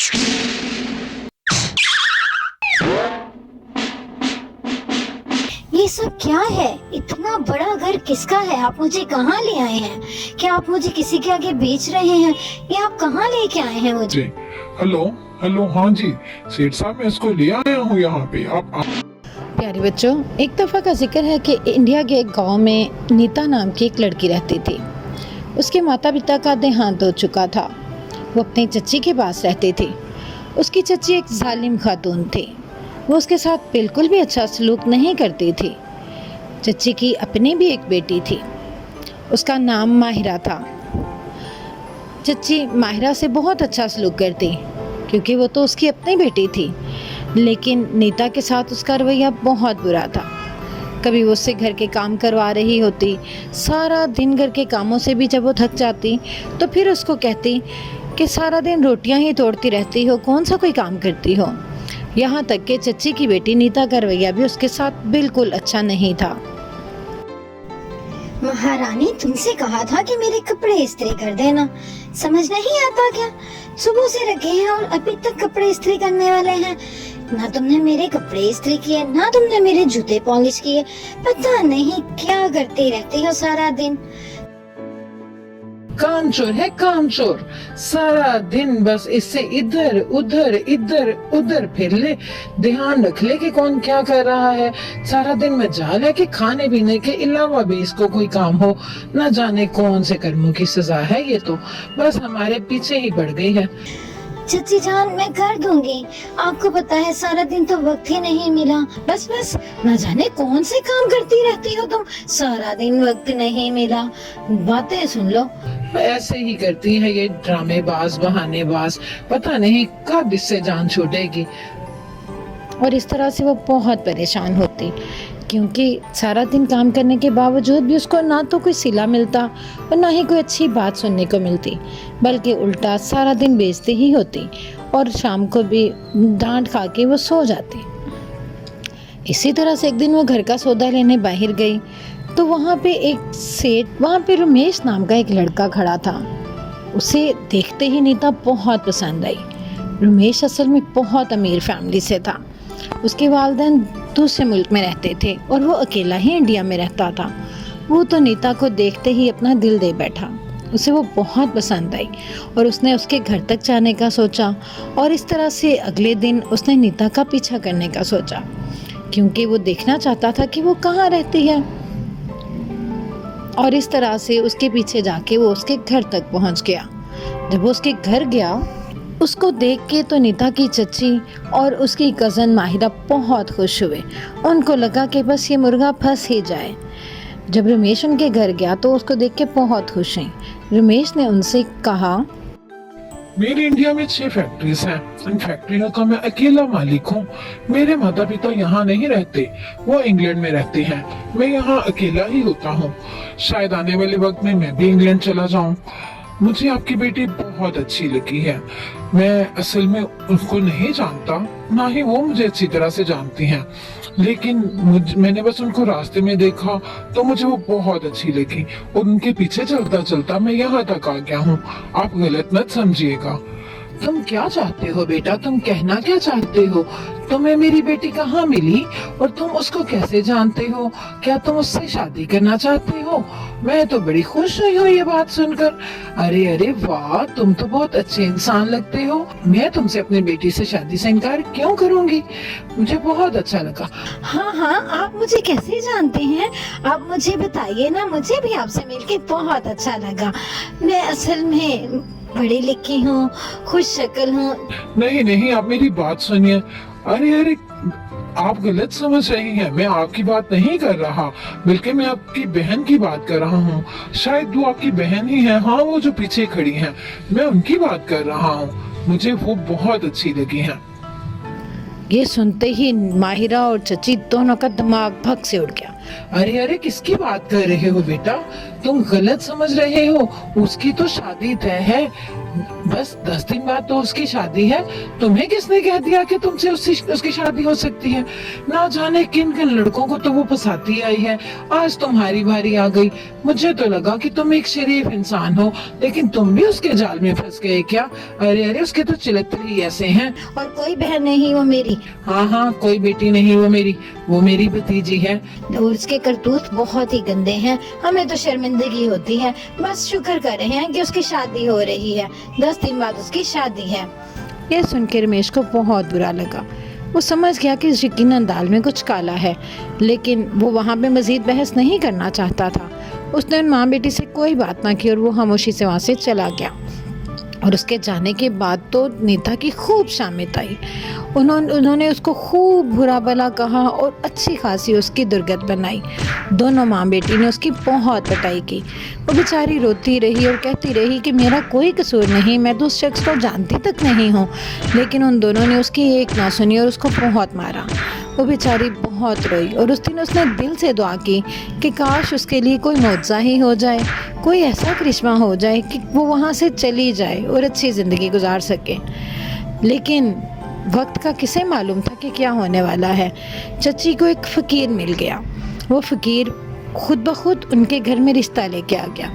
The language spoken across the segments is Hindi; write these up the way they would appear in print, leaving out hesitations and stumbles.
ये सब क्या है? इतना बड़ा घर किसका है? आप मुझे कहाँ ले आए हैं? क्या आप मुझे किसी के आगे बेच रहे हैं? ये आप कहाँ लेके आए हैं मुझे? हेलो हेलो, हाँ जी सेठ साहब, मैं इसको ले आया हूँ यहाँ पे। आप प्यारे बच्चों, एक दफ़ा का जिक्र है कि इंडिया के एक गांव में नीता नाम की एक लड़की रहती थी। उसके माता पिता का देहांत हो चुका था। वो अपनी चच्ची के पास रहती थी। उसकी चच्ची एक जालिम खातून थी। वो उसके साथ बिल्कुल भी अच्छा सलूक नहीं करती थी। चच्ची की अपनी भी एक बेटी थी। उसका नाम माहिरा था। चच्ची माहिरा से बहुत अच्छा सलूक करती क्योंकि वो तो उसकी अपनी बेटी थी, लेकिन नीता के साथ उसका रवैया बहुत बुरा था। कभी वो उससे घर के काम करवा रही होती, सारा दिन घर के कामों से भी जब वो थक जाती तो फिर उसको कहती कि सारा दिन रोटियां ही तोड़ती रहती हो, कौन सा कोई काम करती हो। यहाँ तक कि चच्ची की बेटी नीता का रवैया भी उसके साथ बिल्कुल अच्छा नहीं था। महारानी, तुमसे कहा था कि मेरे कपड़े इस्त्री कर देना, समझ नहीं आता क्या? सुबह से रखे हैं और अभी तक कपड़े इस्त्री करने वाले हैं। ना तुमने मेरे कपड़े इस्त्री किए, ना तुमने मेरे जूते पॉलिश किए। पता नहीं क्या करती रहती हो सारा दिन। कामचोर है कामचोर, सारा दिन बस इससे इधर उधर फिर ले, ध्यान रख ले कि कौन क्या कर रहा है। सारा दिन मजाल है कि खाने पीने के अलावा भी इसको कोई काम हो। न जाने कौन से कर्मों की सजा है ये, तो बस हमारे पीछे ही पड़ गई है। चच्ची जान, मैं कर दूंगी। आपको पता है सारा दिन तो वक्त ही नहीं मिला। बस न जाने कौन से काम करती रहती हो तुम, सारा दिन वक्त नहीं मिला। बातें सुन लो। ऐसे ही करती है ये ड्रामेबाज बहानेबाज, पता नहीं कब इससे जान छूटेगी। और इस तरह से वो बहुत परेशान होती क्योंकि सारा दिन काम करने के बावजूद भी उसको ना तो कोई सिला मिलता और ना ही कोई अच्छी बात सुनने को मिलती, बल्कि उल्टा सारा दिन बेइज्जती ही होती और शाम को भी डांट खा के वो सो जाती। इसी तरह से एक दिन वो घर का सौदा लेने बाहर गई तो वहाँ पे रमेश नाम का एक लड़का खड़ा था। उसे देखते ही नीता बहुत पसंद आई। रमेश असल में बहुत अमीर फैमिली से था। उसके वालिदैन दूसरे मुल्क में रहते थे और वो अकेला ही इंडिया में रहता था। वो तो नीता को देखते ही अपना दिल दे बैठा। उसे वो बहुत पसंद आई और उसने उसके घर तक जाने का सोचा और इस तरह से अगले दिन उसने नीता का पीछा करने का सोचा क्योंकि वो देखना चाहता था कि वो कहाँ रहती है। और इस तरह से उसके पीछे जाके वो उसके घर तक पहुँच गया। जब वो उसके घर गया, उसको देख के तो नीता की चच्ची और उसकी कज़न माहिरा बहुत खुश हुए। उनको लगा कि बस ये मुर्गा फंस ही जाए। जब रमेश उनके घर गया तो उसको देख के बहुत खुश हैं। रमेश ने उनसे कहा, मेरी इंडिया में 6 फैक्ट्रीज हैं। इन फैक्ट्रियों का मैं अकेला मालिक हूँ। मेरे माता पिता यहाँ नहीं रहते, वो इंग्लैंड में रहते हैं। मैं यहाँ अकेला ही होता हूँ। शायद आने वाले वक्त में मैं भी इंग्लैंड चला जाऊँ। मुझे आपकी बेटी बहुत अच्छी लगी है। मैं असल में उसको नहीं जानता, ना ही वो मुझे अच्छी तरह से जानती हैं, लेकिन मैंने बस उनको रास्ते में देखा तो मुझे वो बहुत अच्छी लगी और उनके पीछे चलता चलता मैं यहाँ तक आ गया हूँ। आप गलत मत समझिएगा। तुम क्या चाहते हो बेटा, तुम कहना क्या चाहते हो? तुम्हें मेरी बेटी कहाँ मिली और तुम उसको कैसे जानते हो? क्या तुम उससे शादी करना चाहते हो? मैं तो बड़ी खुश हुई हूँ ये बात सुनकर। अरे अरे वाह, तुम तो बहुत अच्छे इंसान लगते हो। मैं तुमसे अपनी बेटी से शादी से इनकार क्यों करूँगी? मुझे बहुत अच्छा लगा। हाँ, आप मुझे कैसे जानते हैं? आप मुझे बताइए ना, मुझे भी आपसे मिलके बहुत अच्छा लगा। मैं असल में पढ़ी लिखी हूँ, खुश शक्ल हूँ। नहीं, आप मेरी बात सुनिए। अरे आप गलत समझ रही हैं। मैं आपकी बात नहीं कर रहा, बल्कि मैं आपकी बहन की बात कर रहा हूँ। शायद वो आपकी बहन ही है। हाँ, वो जो पीछे खड़ी हैं, मैं उनकी बात कर रहा हूँ। मुझे वो बहुत अच्छी लगी हैं। ये सुनते ही माहिरा और चची दोनों का दिमाग भग से उड़ गया। अरे अरे किसकी बात कर रहे हो बेटा, तुम गलत समझ रहे हो। उसकी तो शादी तय है, बस 10 दिन बाद तो उसकी शादी है। तुम्हें किसने कह दिया कि तुमसे उसकी शादी हो सकती है? ना जाने किन किन लड़कों को तो वो फंसाती आई है, आज तुम्हारी बारी आ गई। मुझे तो लगा कि तुम एक शरीफ इंसान हो, लेकिन तुम भी उसके जाल में फंस गए क्या? अरे अरे उसके तो चरित्र ही ऐसे हैं। और कोई बहन नहीं वो मेरी, हाँ हाँ, कोई बेटी नहीं वो मेरी भतीजी है। और उसके करतूत बहुत ही गंदे हैं। हमें तो शर्मिंदगी होती है। बस शुक्र कर रहे हैं कि उसकी शादी हो रही है, 10 दिन बाद उसकी शादी है। यह सुनकर रमेश को बहुत बुरा लगा। वो समझ गया कि यकीनन दाल में कुछ काला है, लेकिन वो वहाँ पे मजीद बहस नहीं करना चाहता था। उसने उन माँ बेटी से कोई बात ना की और वो खामोशी से वहाँ से चला गया। और उसके जाने के बाद तो नीता की खूब शामित आई। उन्होंने उसको खूब बुरा भला कहा और अच्छी खासी उसकी दुर्गत बनाई। दोनों माँ बेटी ने उसकी बहुत पिटाई की। वो बेचारी रोती रही और कहती रही कि मेरा कोई कसूर नहीं, मैं तो उस शख्स को जानती तक नहीं हूँ। लेकिन उन दोनों ने उसकी एक ना सुनी और उसको बहुत मारा। वो बेचारी बहुत रोई और उस दिन उसने दिल से दुआ की कि काश उसके लिए कोई मौजज़ा ही हो जाए, कोई ऐसा करिश्मा हो जाए कि वो वहाँ से चली जाए और अच्छी ज़िंदगी गुजार सके। लेकिन वक्त का किसे मालूम था कि क्या होने वाला है। चची को एक फ़कीर मिल गया। वो फ़कीर खुद ब खुद उनके घर में रिश्ता लेके आ गया।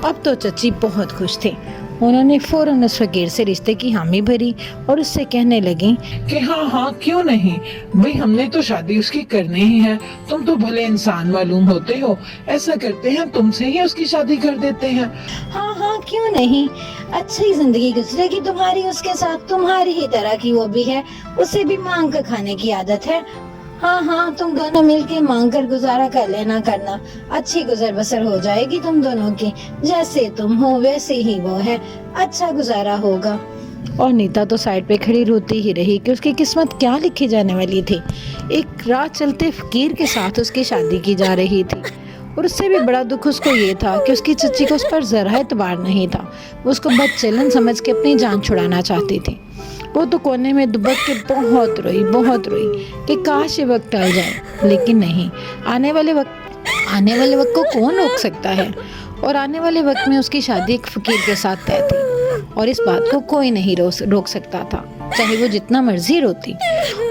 अब तो चची बहुत खुश थी। उन्होंने फ़ौरन उस फ़कीर से रिश्ते की हामी भरी और उससे कहने लगी कि हाँ हाँ क्यों नहीं भाई, हमने तो शादी उसकी करनी ही है। तुम तो भले इंसान मालूम होते हो, ऐसा करते हैं तुमसे ही उसकी शादी कर देते हैं। हाँ हाँ क्यों नहीं, अच्छी जिंदगी गुजरेगी तुम्हारी उसके साथ। तुम्हारी ही तरह की वो भी है, उसे भी मांग कर खाने की आदत है। हाँ हाँ, तुम दोनों मिलके मांग कर गुजारा कर लेना करना, अच्छी गुजर बसर हो जाएगी तुम दोनों की। जैसे तुम हो वैसे ही वो है, अच्छा गुजारा होगा। और नीता तो साइड पे खड़ी रोती ही रही कि उसकी किस्मत क्या लिखी जाने वाली थी। एक राह चलते फकीर के साथ उसकी शादी की जा रही थी और उससे भी बड़ा दुख उसको ये था कि उसकी चच्ची को उस पर जरा एतबार नहीं था। वो उसको बदचलन समझ के अपनी जान छुड़ाना चाहती थी। वो तो कोने में दुबक के बहुत रोई कि काश ये वक्त टल जाए, लेकिन नहीं। आने वाले वक्त को कौन रोक सकता है। और आने वाले वक्त में उसकी शादी एक फकीर के साथ तय थी और इस बात को कोई नहीं रोक सकता था, चाहे वो जितना मर्जी रोती।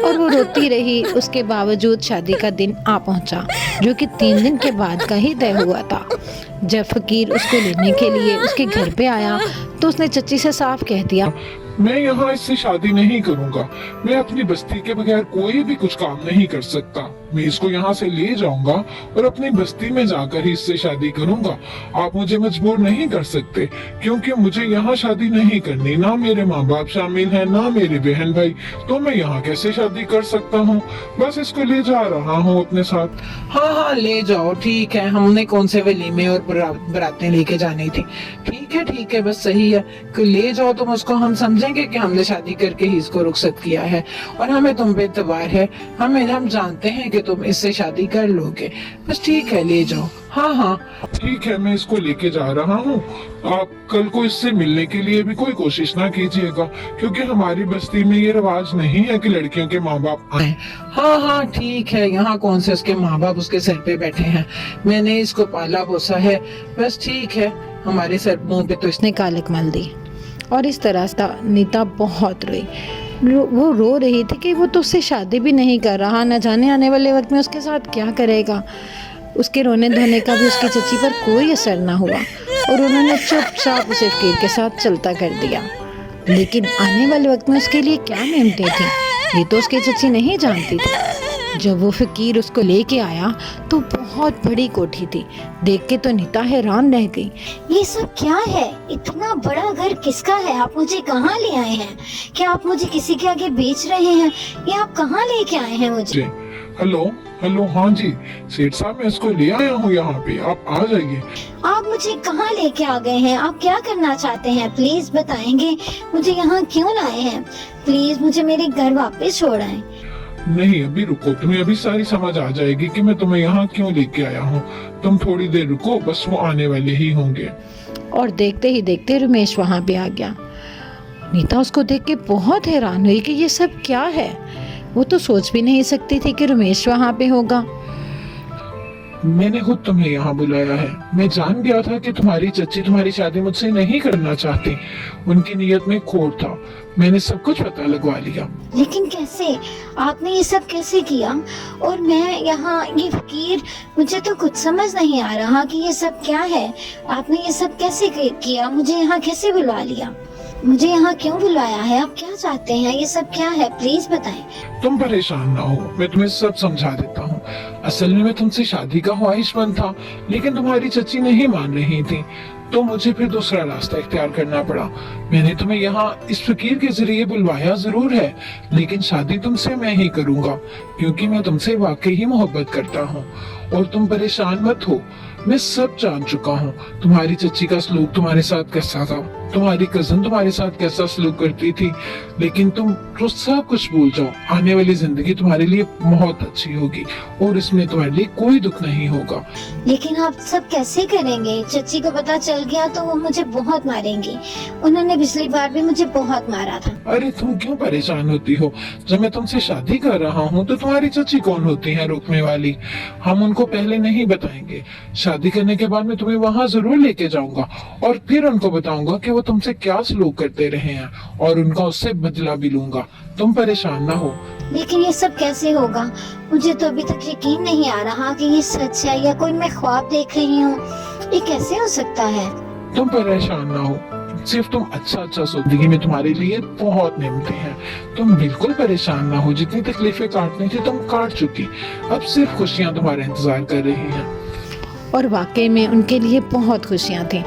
और वो रोती रही। उसके बावजूद शादी का दिन आ पहुंचा, जो कि 3 दिन के बाद का ही तय हुआ था। जब फकीर उसको लेने के लिए उसके घर पे आया तो उसने चच्ची से साफ कह दिया, मैं यहाँ इससे शादी नहीं करूँगा। मैं अपनी बस्ती के बगैर कोई भी कुछ काम नहीं कर सकता। मैं इसको यहाँ से ले जाऊंगा और अपनी बस्ती में जाकर ही इससे शादी करूंगा। आप मुझे मजबूर नहीं कर सकते, क्योंकि मुझे यहाँ शादी नहीं करनी। ना मेरे माँ बाप शामिल हैं, ना मेरे बहन भाई, तो मैं यहाँ कैसे शादी कर सकता हूँ। बस इसको ले जा रहा हूँ अपने साथ। हाँ हाँ ले जाओ, ठीक है। हमने कौन से वलीमे और बरातें लेके जानी थी। ठीक है, बस सही है कि ले जाओ तुम उसको। हम समझेंगे कि हमने शादी करके ही इसको रुखसत किया है और हमें तुम पे एतबार है। हम जानते हैं कि तुम इससे शादी कर लोगे। बस ठीक है, ले जाओ। हाँ ठीक है, मैं इसको लेके जा रहा हूँ। आप कल को इससे मिलने के लिए भी कोई कोशिश ना कीजिएगा, क्योंकि हमारी बस्ती में ये रिवाज नहीं है कि लड़कियों के माँ बाप आए। हाँ ठीक है। यहाँ कौन से उसके माँ बाप उसके सर पे बैठे हैं। मैंने इसको पाला पोसा है, बस ठीक है। हमारे सर मुंह पे तो उसने कालिक मल दी। और इस तरह से नीता बहुत रोई। वो रो रही थी कि वो तो उससे शादी भी नहीं कर रहा, न जाने आने वाले वक्त में उसके साथ क्या करेगा। उसके रोने धोने का भी उसकी चच्ची पर कोई असर ना हुआ और उन्होंने चुपचाप उसे फकीर के साथ चलता कर दिया। लेकिन आने वाले वक्त में उसके लिए क्या नेमतें थी, ये तो उसकी चच्ची नहीं जानती थी। जब वो फकीर उसको लेके आया तो बहुत बड़ी कोठी थी। देख के तो नीता हैरान रह गई। ये सब क्या है? इतना बड़ा घर किसका है? आप मुझे कहाँ ले आए हैं? क्या आप मुझे किसी के आगे बेच रहे हैं? ये आप कहाँ लेके आए हैं मुझे? हेलो, हाँ जी सेठ साहब, मैं इसको ले आया हूँ यहाँ पे, आप आ जाइए। आप मुझे कहाँ लेके आ गए हैं? आप क्या करना चाहते हैं? प्लीज बताएंगे मुझे यहाँ क्यों लाए हैं? प्लीज मुझे मेरे घर वापस छोड़ आए। नहीं, अभी रुको, तुम्हें अभी सारी समझ आ जाएगी कि मैं तुम्हें यहाँ क्यों लेके आया हूँ। तुम थोड़ी देर रुको, बस वो आने वाले ही होंगे। और देखते ही देखते रमेश वहाँ पे आ गया। नीता उसको देख के बहुत हैरान हुई कि ये सब क्या है। वो तो सोच भी नहीं सकती थी कि रमेश वहाँ पे होगा। मैंने खुद तुम्हें यहाँ बुलाया है। मैं जान गया था कि तुम्हारी चच्ची तुम्हारी शादी मुझसे नहीं करना चाहती। उनकी नीयत में खोट था। मैंने सब कुछ पता लगवा लिया। लेकिन कैसे? आपने ये सब कैसे किया? और मैं यहाँ ये फकीर, मुझे तो कुछ समझ नहीं आ रहा कि ये सब क्या है। आपने ये सब कैसे किया? मुझे यहाँ कैसे बुलवा लिया? मुझे यहाँ क्यों बुलाया है? आप क्या चाहते हैं? ये सब क्या है? प्लीज बताएं। तुम परेशान ना हो, मैं तुम्हें सब समझा देता हूँ। असल में मैं तुमसे शादी का ख्वाहिशमंद था, लेकिन तुम्हारी चच्ची नहीं मान रही थी, तो मुझे फिर दूसरा रास्ता इख्तियार करना पड़ा। मैंने तुम्हें यहाँ इस फकीर के जरिए बुलवाया जरूर है, लेकिन शादी तुमसे मैं ही करूँगा, क्योंकि मैं तुमसे वाकई ही मोहब्बत करता हूँ। और तुम परेशान मत हो, मैं सब जान चुका हूँ। तुम्हारी चच्ची का सलूक तुम्हारे साथ कैसा था, तुम्हारी कजन तुम्हारे साथ कैसा सलूक करती थी, लेकिन तुम तो सब कुछ भूल जाओ। आने वाली जिंदगी तुम्हारे लिए बहुत अच्छी होगी और इसमें तुम्हारे लिए कोई दुख नहीं होगा। लेकिन आप सब कैसे करेंगे? चच्ची को पता चल गया तो वो मुझे बहुत मारेंगी। उन्होंने पिछली बार भी मुझे बहुत मारा था। अरे तुम क्यों परेशान होती हो? जब मैं तुमसे शादी कर रहा हूँ तो तुम्हारी चच्ची कौन होती है रोकने वाली? हम उनको पहले नहीं बताएंगे। शादी करने के बाद मैं तुम्हें वहाँ जरूर लेके जाऊंगा और फिर उनको बताऊंगा कि वो तुमसे क्या सलूक करते रहे हैं और उनका उससे बदला भी लूंगा। तुम परेशान ना हो। लेकिन ये सब कैसे होगा? मुझे तो अभी तक यकीन नहीं आ रहा कि ये सच है या कोई मैं ख्वाब देख रही हूँ। ये कैसे हो सकता है? तुम परेशान ना हो, सिर्फ तुम अच्छा जिंदगी में तुम्हारे लिए बहुत नेमतें हैं। तुम बिल्कुल परेशान ना हो, जितनी तकलीफें काटनी थी तुम काट चुकी। अब सिर्फ खुशियाँ तुम्हारा इंतजार कर रही हैं। और वाकई में उनके लिए बहुत खुशियाँ थी।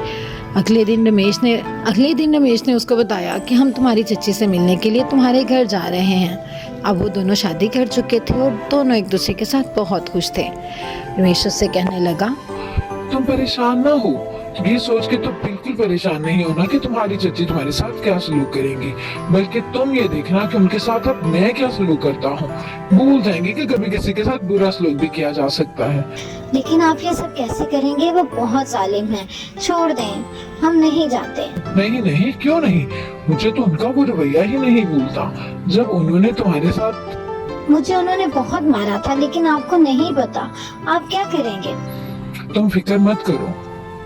अगले दिन रमेश ने उसको बताया कि हम तुम्हारी चच्ची से मिलने के लिए तुम्हारे घर जा रहे हैं। अब वो दोनों शादी कर चुके थे और दोनों एक दूसरे के साथ बहुत खुश थे। रमेश उससे कहने लगा, तुम परेशान ना हो, ये सोच के तो बिल्कुल परेशान नहीं होना कि तुम्हारी चच्ची तुम्हारे साथ क्या सलूक करेंगी, बल्कि तुम ये देखना कि उनके साथ अब मैं क्या सलूक करता हूँ। भूल जाएंगे कि कभी किसी के साथ बुरा सलूक भी किया जा सकता है। लेकिन आप ये सब कैसे करेंगे? वो बहुत जालिम है। छोड़ दें, हम नहीं जाते। नहीं नहीं, क्यों नहीं? मुझे तो उनका वो रवैया ही नहीं भूलता। जब उन्होंने तुम्हारे साथ मुझे उन्होंने बहुत मारा था, लेकिन आपको नहीं पता। आप क्या करेंगे? तुम फिक्र मत करो,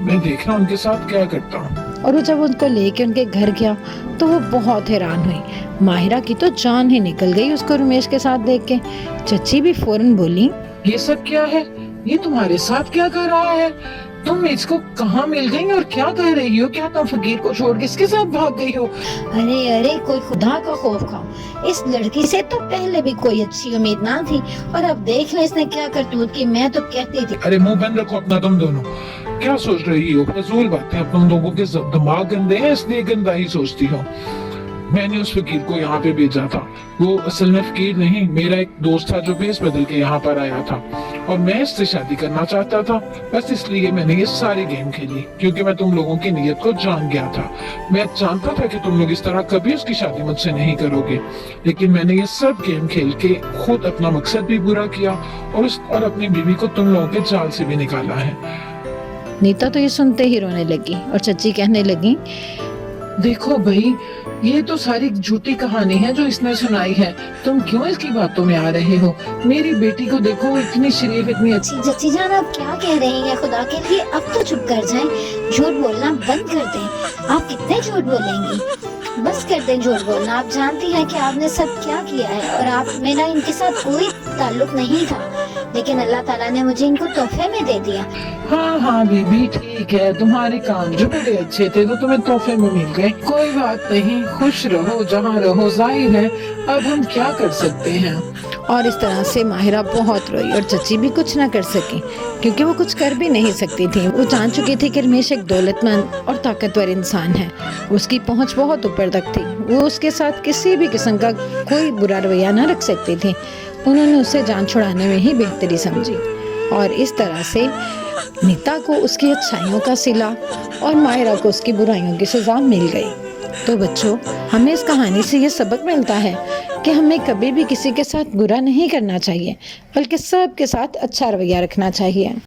मैं देखना उनके साथ क्या करता हूँ। और वो जब उनको लेके उनके घर गया तो वो बहुत हैरान हुई। माहिरा की तो जान ही निकल गई उसको रमेश के साथ देख के। चच्ची भी फौरन बोली, ये सब क्या है? ये तुम्हारे साथ क्या कर रहा है? तुम इसको कहाँ मिल गई और क्या कर रही हो? क्या तुम फकीर को छोड़ किसके साथ भाग गई हो? अरे अरे, कोई खुदा का खौफ खाओ। इस लड़की से तो पहले भी कोई अच्छी उम्मीद ना थी, और अब देख ले इसने क्या करतूत की। मैं तो कहती थी। अरे मुंह बंद रखो अपना तुम दोनों। क्या सोच रही हो? फजूल बातें। अब तुम लोगों के दिमाग गंदे हैं, इसलिए गंदा ही सोचती हो। मैंने उस फकीर को यहाँ पे भेजा था। वो असल में फकीर नहीं, मेरा एक दोस्त था जो भेस बदल के यहाँ पर आया था, और मैं इससे शादी करना चाहता था। बस इसलिए मैंने ये सारी गेम खेली, क्योंकि मैं तुम लोगों की नीयत को जान गया था। मैं जानता था कि तुम लोग इस तरह कभी उसकी शादी मुझसे नहीं करोगे, लेकिन मैंने ये सब गेम खेल के खुद अपना मकसद भी पूरा किया और अपनी बीवी को तुम लोगों के जाल से भी निकाला है। नीता तो ये सुनते ही रोने लगी और चच्ची कहने लगी, देखो भाई, ये तो सारी झूठी कहानी है जो इसने सुनाई है। तुम क्यों इसकी बातों में आ रहे हो? मेरी बेटी को देखो, इतनी शरीफ, इतनी अच्छी। जच्ची जान, आप क्या कह रही हैं? खुदा के लिए अब तो चुप कर जाएं। झूठ बोलना बंद कर दें। आप कितने झूठ बोलेंगी? बस कर दें झूठ बोलना। आप जानती हैं कि आपने सब क्या किया है, और आप मेरा इनके साथ कोई ताल्लुक नहीं था, लेकिन अल्लाह ताला ने मुझे इनको तोहफे में दे दिया। हाँ हाँ बीबी, ठीक है, तुम्हारे काम जो बड़े अच्छे थे तो तुम्हें तोहफे में मिल गए। कोई बात नहीं, खुश रहो जहाँ रहो। जाहिर है अब हम क्या कर सकते हैं। और इस तरह से माहिरा बहुत रोई और चच्ची भी कुछ ना कर सकी, क्योंकि वो कुछ कर भी नहीं सकती थी। वो जान चुकी थी कि रमेश एक दौलतमंद और ताकतवर इंसान है। उसकी पहुंच बहुत ऊपर तक थी। वो उसके साथ किसी भी किस्म का कोई बुरा रवैया न रख सकती थी। उन्होंने उससे जान छुड़ाने में ही बेहतरी समझी, और इस तरह से नीता को उसकी अच्छाइयों का सिला और माहिरा को उसकी बुराइयों की सजा मिल गई। तो बच्चों, हमें इस कहानी से ये सबक मिलता है कि हमें कभी भी किसी के साथ बुरा नहीं करना चाहिए, बल्कि सबके साथ अच्छा रवैया रखना चाहिए।